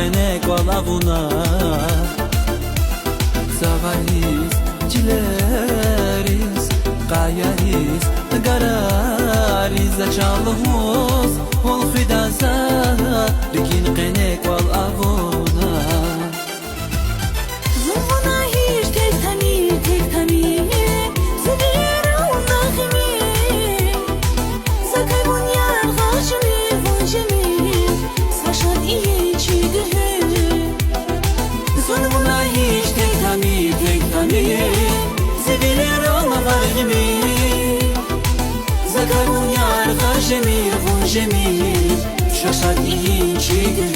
قنق والأفونا Zavaliz, Cileris, Qayaris, Garariz, Çalhus, Olfidaza, Likin qenek wal avuna. Zumuna hiç tek tani, Zubira undakhmi, Zakay bunyar khashmi, vunjmi, Sashad iyi çiğdühü. Zulmuna hiç tek tani, Sevilir olma vargimi, Zakay bunyar khashmi, vunjmi, Şaşad iyi çiğdühü.